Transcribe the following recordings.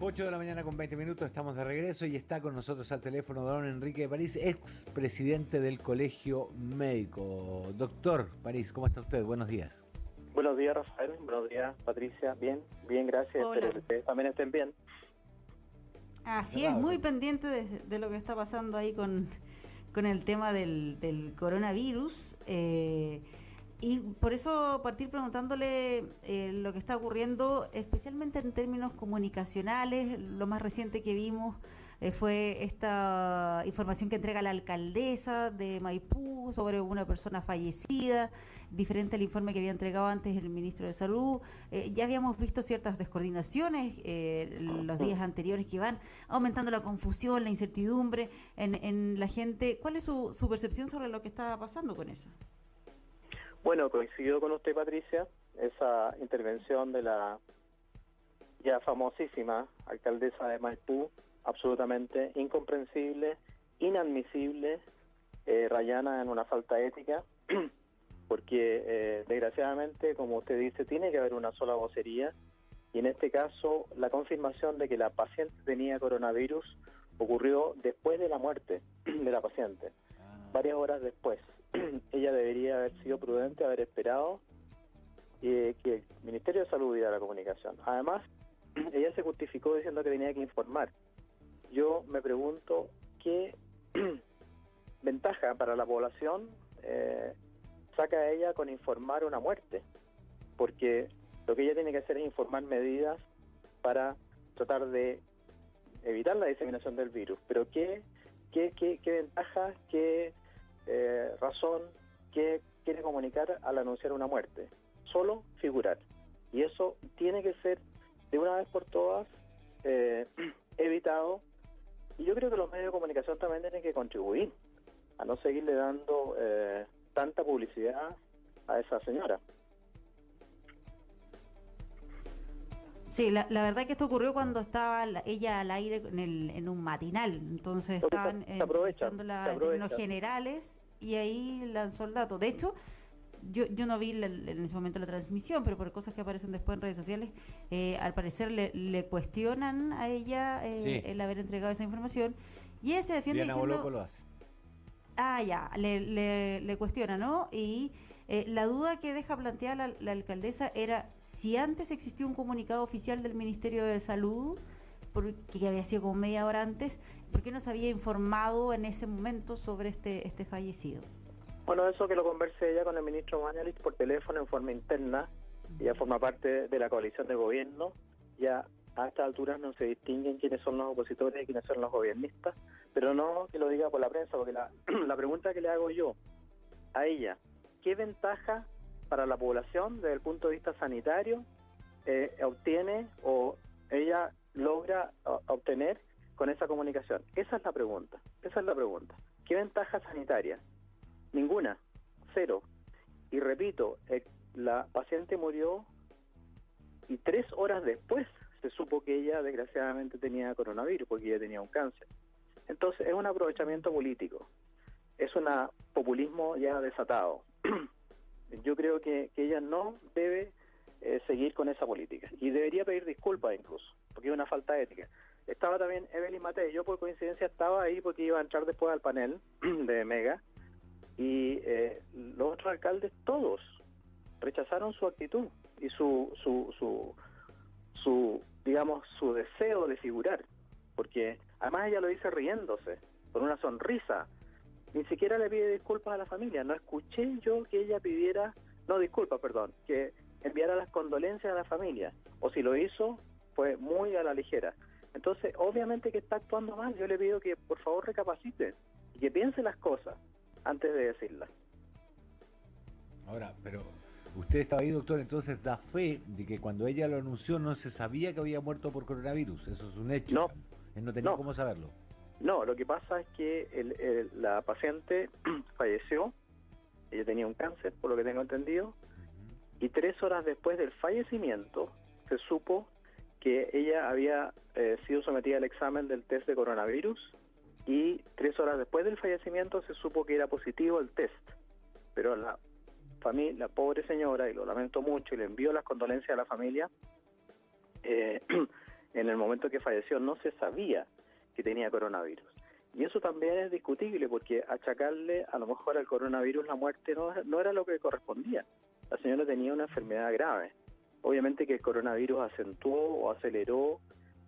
8 de la mañana con 20 minutos, estamos de regreso y está con nosotros al teléfono don Enrique París, ex presidente del Colegio Médico. Doctor París, ¿cómo está usted? Buenos días. Buenos días, Rafael. Buenos días, Patricia. Bien, gracias. Hola. Espero que ustedes también estén bien. Así es, muy pendiente de lo que está pasando ahí con el tema del coronavirus. Y por eso partir preguntándole lo que está ocurriendo, especialmente en términos comunicacionales. Lo más reciente que vimos fue esta información que entrega la alcaldesa de Maipú sobre una persona fallecida, diferente al informe que había entregado antes el ministro de Salud. Ya habíamos visto ciertas descoordinaciones los días anteriores que van aumentando la confusión, la incertidumbre en la gente. ¿Cuál es su percepción sobre lo que está pasando con eso? Bueno, coincido con usted, Patricia, esa intervención de la ya famosísima alcaldesa de Maipú, absolutamente incomprensible, inadmisible, rayana en una falta ética, porque desgraciadamente, como usted dice, tiene que haber una sola vocería, y en este caso la confirmación de que la paciente tenía coronavirus ocurrió después de la muerte de la paciente, varias horas después. Ella debería haber sido prudente, haber esperado que el Ministerio de Salud diera la comunicación. Además, ella se justificó diciendo que tenía que informar. Yo me pregunto qué ventaja para la población saca ella con informar una muerte, porque lo que ella tiene que hacer es informar medidas para tratar de evitar la diseminación del virus. Pero qué ventaja, qué razón que quiere comunicar al anunciar una muerte. Solo figurar. Y eso tiene que ser de una vez por todas evitado. Y yo creo que los medios de comunicación también tienen que contribuir a no seguirle dando tanta publicidad a esa señora. Sí, la verdad que esto ocurrió cuando estaba ella al aire en un matinal, entonces estaban entrevistándola en términos generales y ahí lanzó el dato. De hecho, yo no vi en ese momento la transmisión, pero por cosas que aparecen después en redes sociales, al parecer le cuestionan a ella el haber entregado esa información y ella se defiende Diana diciendo... Boloco lo hace. Le cuestiona, ¿no? Y la duda que deja planteada la alcaldesa era si antes existió un comunicado oficial del Ministerio de Salud, que había sido como media hora antes, ¿por qué no se había informado en ese momento sobre este fallecido? Bueno, eso que lo converse ella con el ministro Mañalich por teléfono en forma interna. Ella forma parte de la coalición de gobierno. Ya a estas alturas no se distinguen quiénes son los opositores y quiénes son los gobiernistas, pero no que lo diga por la prensa, porque la pregunta que le hago yo a ella, ¿qué ventaja para la población desde el punto de vista sanitario obtiene o ella logra obtener con esa comunicación? Esa es la pregunta. ¿Qué ventaja sanitaria? Ninguna, cero. Y repito, la paciente murió y 3 horas después se supo que ella desgraciadamente tenía coronavirus porque ella tenía un cáncer. Entonces es un aprovechamiento político, es un populismo ya desatado. Yo creo que ella no debe seguir con esa política y debería pedir disculpas incluso, porque es una falta ética. Estaba también Evelyn Matei, yo por coincidencia estaba ahí porque iba a entrar después al panel de Mega, y los otros alcaldes todos rechazaron su actitud y su digamos, su deseo de figurar, porque además ella lo dice riéndose, con una sonrisa, ni siquiera le pide disculpas a la familia. No escuché yo que ella pidiera, que enviara las condolencias a la familia, o si lo hizo, fue muy a la ligera. Entonces, obviamente que está actuando mal. Yo le pido que por favor recapacite y que piense las cosas antes de decirlas. Ahora, pero usted estaba ahí, doctor, entonces da fe de que cuando ella lo anunció no se sabía que había muerto por coronavirus. Eso es un hecho. No. Él no tenía cómo saberlo. No, lo que pasa es que la paciente falleció. Ella tenía un cáncer, por lo que tengo entendido, y 3 horas después del fallecimiento se supo que ella había sido sometida al examen del test de coronavirus, y 3 horas después del fallecimiento se supo que era positivo el test. Pero la pobre señora, y lo lamento mucho y le envío las condolencias a la familia, en el momento que falleció no se sabía que tenía coronavirus. Y eso también es discutible, porque achacarle a lo mejor al coronavirus la muerte no era lo que correspondía. La señora tenía una enfermedad grave. Obviamente que el coronavirus acentuó o aceleró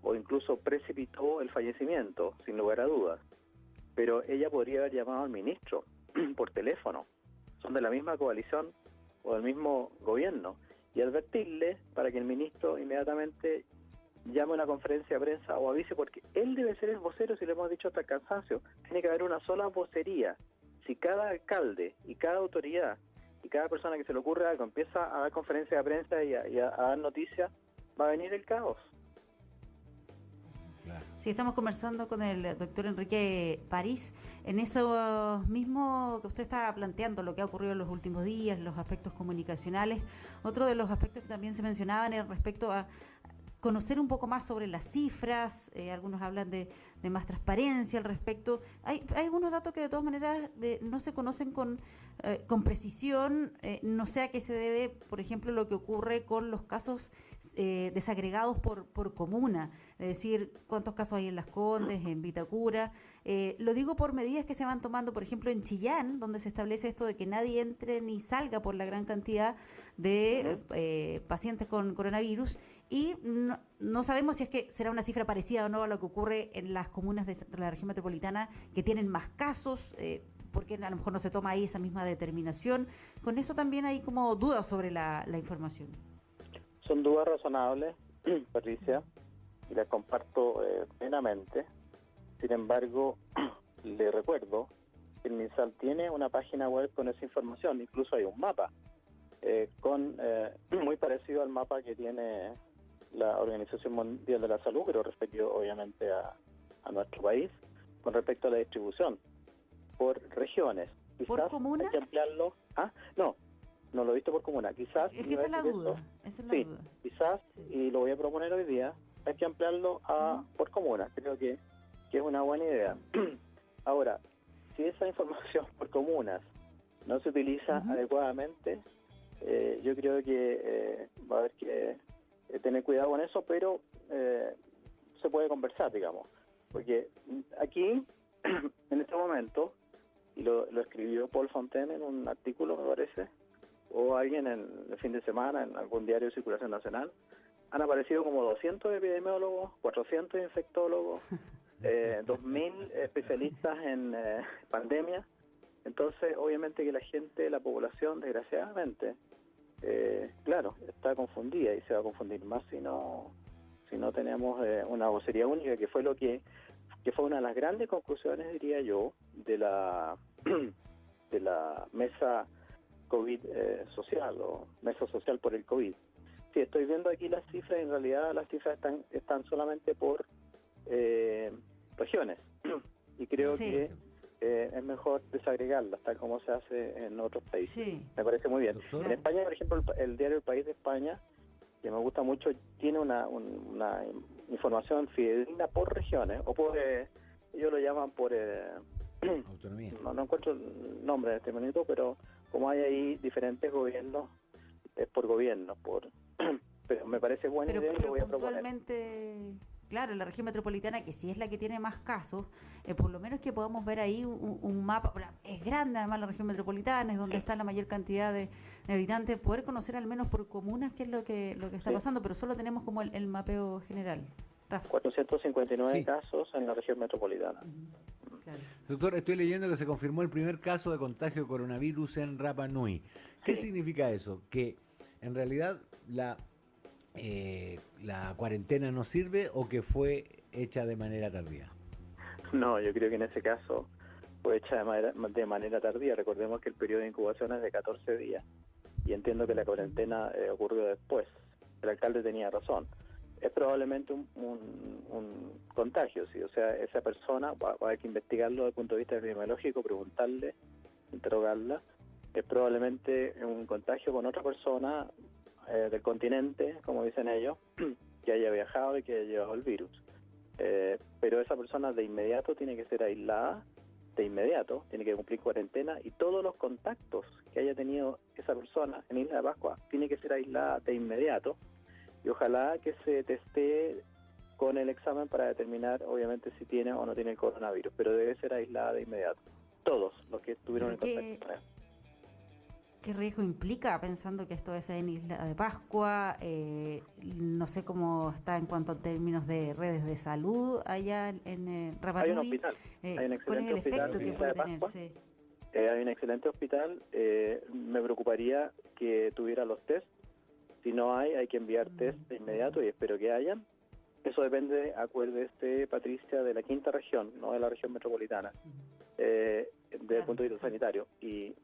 o incluso precipitó el fallecimiento, sin lugar a dudas. Pero ella podría haber llamado al ministro por teléfono. Son de la misma coalición o del mismo gobierno. Y advertirle para que el ministro inmediatamente llame a una conferencia de prensa o avise, porque él debe ser el vocero, si le hemos dicho hasta el cansancio. Tiene que haber una sola vocería. Si cada alcalde y cada autoridad y cada persona que se le ocurra algo empieza a dar conferencia de prensa y a dar noticias, va a venir el caos. Sí, estamos conversando con el doctor Enrique París en eso mismo que usted estaba planteando, lo que ha ocurrido en los últimos días, los aspectos comunicacionales. Otro de los aspectos que también se mencionaban era respecto a conocer un poco más sobre las cifras. Algunos hablan de más transparencia al respecto. Hay algunos datos que de todas maneras no se conocen con precisión. No sé a qué se debe, por ejemplo, lo que ocurre con los casos desagregados por comuna, es decir, cuántos casos hay en Las Condes, en Vitacura. Lo digo por medidas que se van tomando, por ejemplo, en Chillán, donde se establece esto de que nadie entre ni salga por la gran cantidad de pacientes con coronavirus, y no sabemos si es que será una cifra parecida o no a lo que ocurre en las comunas de la región metropolitana que tienen más casos, porque a lo mejor no se toma ahí esa misma determinación. Con eso también hay como dudas sobre la información. Son dudas razonables, Patricia, y las comparto plenamente. Sin embargo, le recuerdo que el MinSal tiene una página web con esa información, incluso hay un mapa muy parecido al mapa que tiene la Organización Mundial de la Salud, pero respecto obviamente a nuestro país, con respecto a la distribución por regiones. Quizás ¿por comunas? Hay que ampliarlo. No lo he visto por comuna. Quizás. Es que esa es la duda. Quizás, sí. Y lo voy a proponer hoy día, hay que ampliarlo por comuna. Creo que es una buena idea. Ahora, si esa información por comunas no se utiliza adecuadamente, yo creo que va a haber que tener cuidado con eso, pero se puede conversar, digamos. Porque aquí, en este momento, y lo escribió Paul Fontaine en un artículo, me parece, o alguien en el fin de semana en algún diario de circulación nacional, han aparecido como 200 epidemiólogos, 400 infectólogos, 2.000 especialistas en pandemia. Entonces, obviamente que la gente, la población, desgraciadamente, claro, está confundida y se va a confundir más si no tenemos una vocería única, que fue fue una de las grandes conclusiones, diría yo, de la mesa COVID social o mesa social por el COVID. Sí, estoy viendo aquí las cifras, en realidad las cifras están solamente por regiones y creo que es mejor desagregarlas, tal como se hace en otros países. Sí. Me parece muy bien. ¿Doctor? En España, por ejemplo, el diario El País de España, que me gusta mucho, tiene una información fidedigna por regiones, o por, ellos lo llaman por autonomía. No encuentro el nombre en este minuto, pero como hay ahí diferentes gobiernos, es por gobierno, pero me parece buena idea y lo voy a proponer. Claro, la región metropolitana, que sí es la que tiene más casos, por lo menos que podamos ver ahí un mapa. Es grande además la región metropolitana, es donde está la mayor cantidad de habitantes, poder conocer al menos por comunas qué es lo que está pasando, pero solo tenemos como el mapeo general. Rafa. 459 casos en la región metropolitana. Claro. Doctor, estoy leyendo que se confirmó el primer caso de contagio de coronavirus en Rapa Nui. ¿Qué significa eso? Que en realidad la cuarentena no sirve, o que fue hecha de manera tardía. No, yo creo que en ese caso fue hecha de manera tardía. Recordemos que el periodo de incubación es de 14 días y entiendo que la cuarentena ocurrió después. El alcalde tenía razón. Es probablemente un contagio, ¿sí? O sea, esa persona va a haber que investigarlo desde el punto de vista epidemiológico, preguntarle, interrogarla. Es probablemente un contagio con otra persona del continente, como dicen ellos, que haya viajado y que haya llevado el virus. Pero esa persona de inmediato tiene que ser aislada, tiene que cumplir cuarentena, y todos los contactos que haya tenido esa persona en Isla de Pascua tiene que ser aislada de inmediato, y ojalá que se testee con el examen para determinar, obviamente, si tiene o no tiene el coronavirus, pero debe ser aislada de inmediato. Todos los que estuvieron en contacto con él. ¿Qué riesgo implica, pensando que esto es en Isla de Pascua? No sé cómo está en cuanto a términos de redes de salud allá en Rapa Nui. Hay un hospital, hay un excelente ¿Cuál es el hospital efecto en que Isla puede de Pascua. tener? Sí. Hay un excelente hospital. Me preocuparía que tuviera los test. Si no hay que enviar test de inmediato y espero que hayan. Eso depende, acuérdese, Patricia, de la quinta región, no de la región metropolitana, desde el punto de vista sanitario y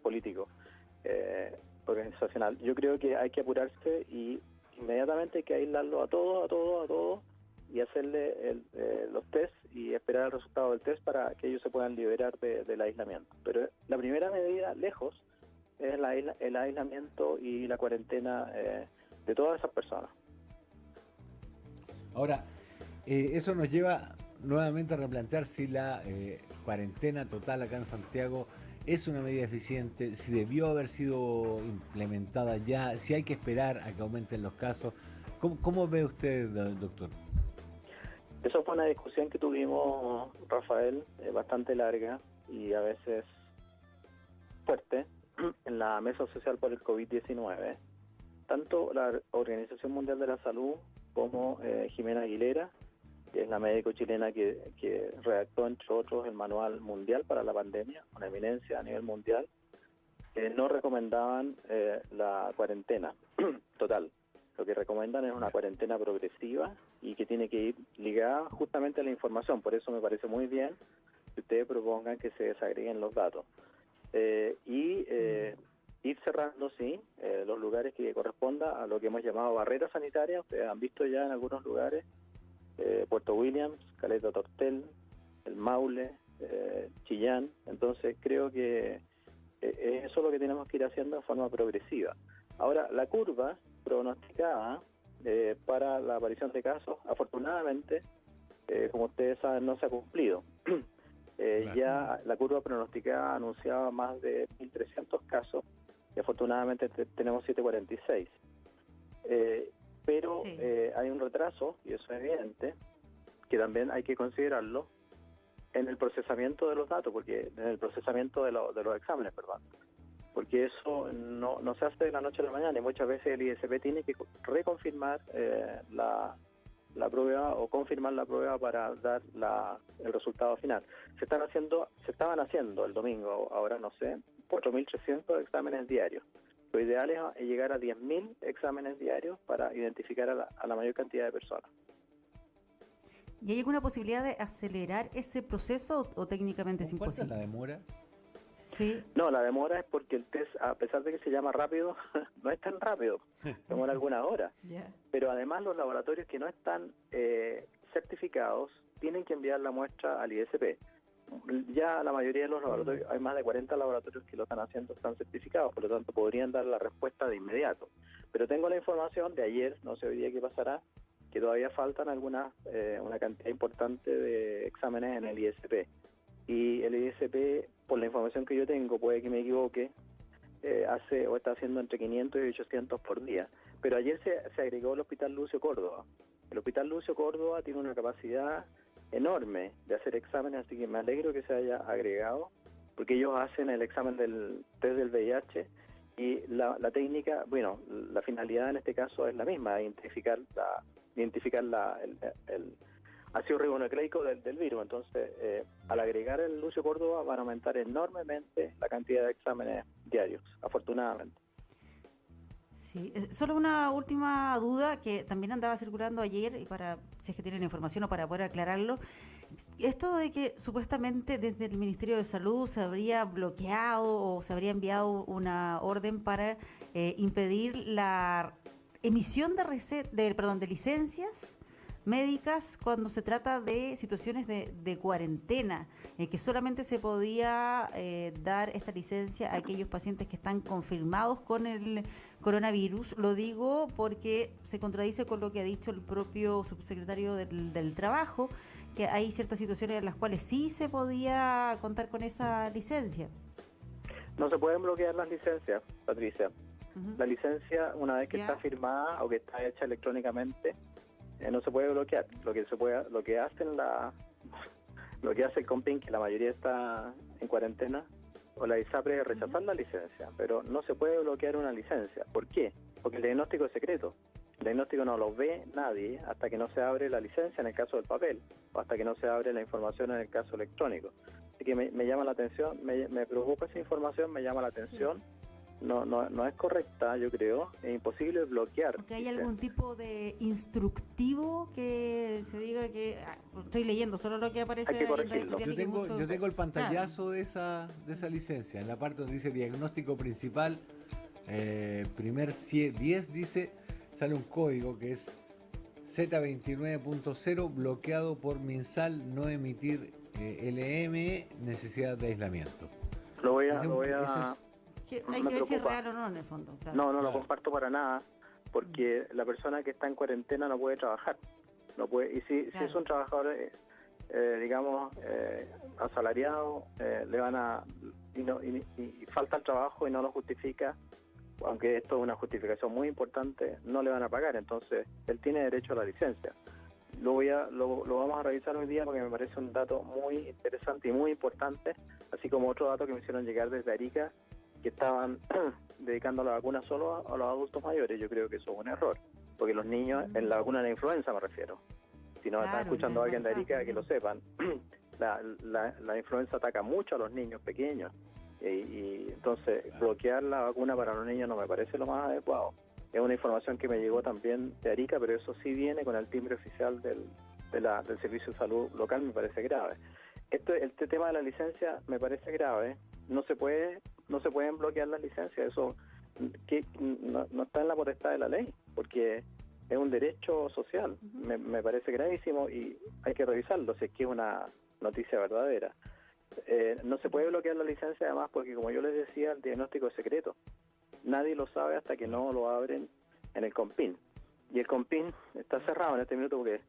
político, organizacional. Yo creo que hay que apurarse y inmediatamente hay que aislarlo a todos y hacerle los test y esperar el resultado del test para que ellos se puedan liberar del aislamiento. Pero la primera medida, lejos, es el aislamiento y la cuarentena de todas esas personas. Ahora, eso nos lleva nuevamente a replantear si la cuarentena total acá en Santiago es una medida eficiente, si debió haber sido implementada ya, si hay que esperar a que aumenten los casos. ¿Cómo ve usted, doctor? Eso fue una discusión que tuvimos, Rafael, bastante larga y a veces fuerte en la Mesa Social por el COVID-19. Tanto la Organización Mundial de la Salud como Jimena Aguilera, que es la médico chilena que redactó, entre otros, el Manual Mundial para la Pandemia, una eminencia a nivel mundial, no recomendaban la cuarentena total. Lo que recomiendan es una cuarentena progresiva y que tiene que ir ligada justamente a la información. Por eso me parece muy bien que ustedes propongan que se desagreguen los datos. Ir cerrando, sí, los lugares que corresponda a lo que hemos llamado barreras sanitarias. Ustedes han visto ya en algunos lugares, Puerto Williams, Caleta Tortel, el Maule, Chillán. Entonces creo que eso es lo que tenemos que ir haciendo de forma progresiva. Ahora, la curva pronosticada para la aparición de casos, afortunadamente, como ustedes saben, no se ha cumplido. Claro. Ya la curva pronosticada anunciaba más de 1.300 casos y afortunadamente tenemos 746. Pero sí, hay un retraso, y eso es evidente, que también hay que considerarlo en el procesamiento de los datos, porque en el procesamiento de los exámenes, perdón. Porque eso no se hace de la noche a la mañana y muchas veces el ISP tiene que reconfirmar la prueba o confirmar la prueba para dar el resultado final. Se estaban haciendo el domingo, ahora no sé, 4.300 exámenes diarios. Lo ideal es llegar a 10.000 exámenes diarios para identificar a la mayor cantidad de personas. ¿Y hay alguna posibilidad de acelerar ese proceso o técnicamente es imposible? ¿Cuánto es la demora? Sí. No, la demora es porque el test, a pesar de que se llama rápido, no es tan rápido, demora algunas horas. Yeah. Pero además los laboratorios que no están certificados tienen que enviar la muestra al ISP. Ya la mayoría de los laboratorios, hay más de 40 laboratorios que lo están haciendo, están certificados, por lo tanto podrían dar la respuesta de inmediato. Pero tengo la información de ayer, no sé hoy día qué pasará, que todavía faltan una cantidad importante de exámenes en el ISP. Y el ISP, por la información que yo tengo, puede que me equivoque, hace o está haciendo entre 500 y 800 por día. Pero ayer se agregó el Hospital Lucio Córdoba. El Hospital Lucio Córdoba tiene una capacidad enorme de hacer exámenes, así que me alegro que se haya agregado, porque ellos hacen el examen del test del VIH y la técnica, bueno, la finalidad en este caso es la misma, identificar el ácido ribonucleico del virus. Entonces, al agregar el Lucio Córdoba van a aumentar enormemente la cantidad de exámenes diarios, afortunadamente. Sí, solo una última duda que también andaba circulando ayer, y para si es que tienen información o para poder aclararlo, esto de que supuestamente desde el Ministerio de Salud se habría bloqueado o se habría enviado una orden para impedir la emisión de licencias médicas cuando se trata de situaciones de cuarentena, que solamente se podía dar esta licencia a aquellos pacientes que están confirmados con el coronavirus. Lo digo porque se contradice con lo que ha dicho el propio subsecretario del Trabajo, que hay ciertas situaciones en las cuales sí se podía contar con esa licencia. No se pueden bloquear las licencias, Patricia. La licencia, una vez que está firmada o que está hecha electrónicamente, no se puede bloquear. Lo que hace el COMPIN, que la mayoría está en cuarentena, o la ISAPRE, es rechazar la licencia, pero no se puede bloquear una licencia. ¿Por qué? Porque el diagnóstico es secreto. El diagnóstico no lo ve nadie hasta que no se abre la licencia en el caso del papel, o hasta que no se abre la información en el caso electrónico. Así que me llama la atención, me preocupa esa información, me llama la atención. No es correcta, yo creo. Es imposible bloquear. Porque hay algún tipo de instructivo que se diga que... estoy leyendo solo lo que aparece en redes sociales. Yo tengo el pantallazo de esa licencia. En la parte donde dice diagnóstico principal, primer 10 dice, sale un código que es Z29.0, bloqueado por MinSal, no emitir LM, necesidad de aislamiento. Lo voy a hay que ver si es real o no, en el fondo. Claro. No lo comparto para nada, porque la persona que está en cuarentena no puede trabajar. No puede, y si es un trabajador, digamos, asalariado, le van a... Y falta el trabajo y no lo justifica, aunque esto es una justificación muy importante, no le van a pagar. Entonces, él tiene derecho a la licencia. Lo vamos a revisar hoy día porque me parece un dato muy interesante y muy importante, así como otro dato que me hicieron llegar desde Arica, que estaban dedicando la vacuna solo a los adultos mayores. Yo creo que eso es un error, porque los niños, en la vacuna de la influenza me refiero, si no está escuchando a alguien de Arica, que lo sepan, la influenza ataca mucho a los niños pequeños, y entonces bloquear la vacuna para los niños no me parece lo más adecuado. Es una información que me llegó también de Arica, pero eso sí viene con el timbre oficial del Servicio de Salud local, me parece grave. Este tema de la licencia me parece grave. No se pueden bloquear las licencias. Eso que no está en la potestad de la ley, porque es un derecho social. Me parece gravísimo y hay que revisarlo si es que es una noticia verdadera. No se puede bloquear la licencia, además, porque, como yo les decía, el diagnóstico es secreto. Nadie lo sabe hasta que no lo abren en el COMPIN. Y el COMPIN está cerrado en este minuto porque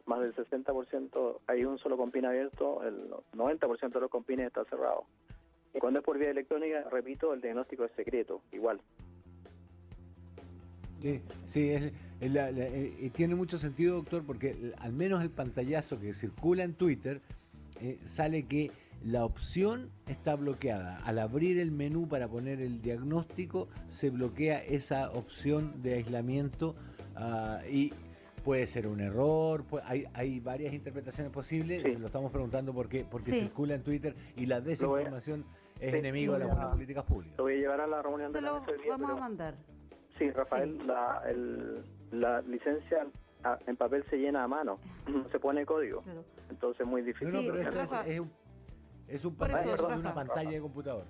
más del 60% hay un solo COMPIN abierto, el 90% de los COMPINes está cerrado. Y cuando es por vía electrónica, repito, el diagnóstico es secreto, igual. Sí, y tiene mucho sentido, doctor, porque al menos el pantallazo que circula en Twitter sale que la opción está bloqueada. Al abrir el menú para poner el diagnóstico, se bloquea esa opción de aislamiento, y puede ser un error, hay varias interpretaciones posibles. Sí. Lo estamos preguntando porque circula en Twitter y la desinformación es enemigo de las buenas políticas públicas. Lo voy a llevar a la reunión de la mesa hoy día. Vamos a mandar. Sí, Rafael, la licencia en papel se llena a mano, no se pone código, claro. Entonces es muy difícil. No, pero esto es un pantallazo de una pantalla de computador.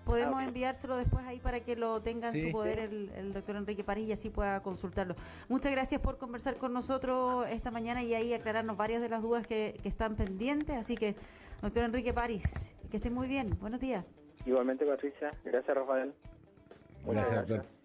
Podemos enviárselo después ahí para que lo tenga en su poder el doctor Enrique París y así pueda consultarlo. Muchas gracias por conversar con nosotros esta mañana y ahí aclararnos varias de las dudas que están pendientes. Así que, doctor Enrique París, que esté muy bien. Buenos días. Igualmente, Patricia. Gracias, Rafael. Gracias, doctor.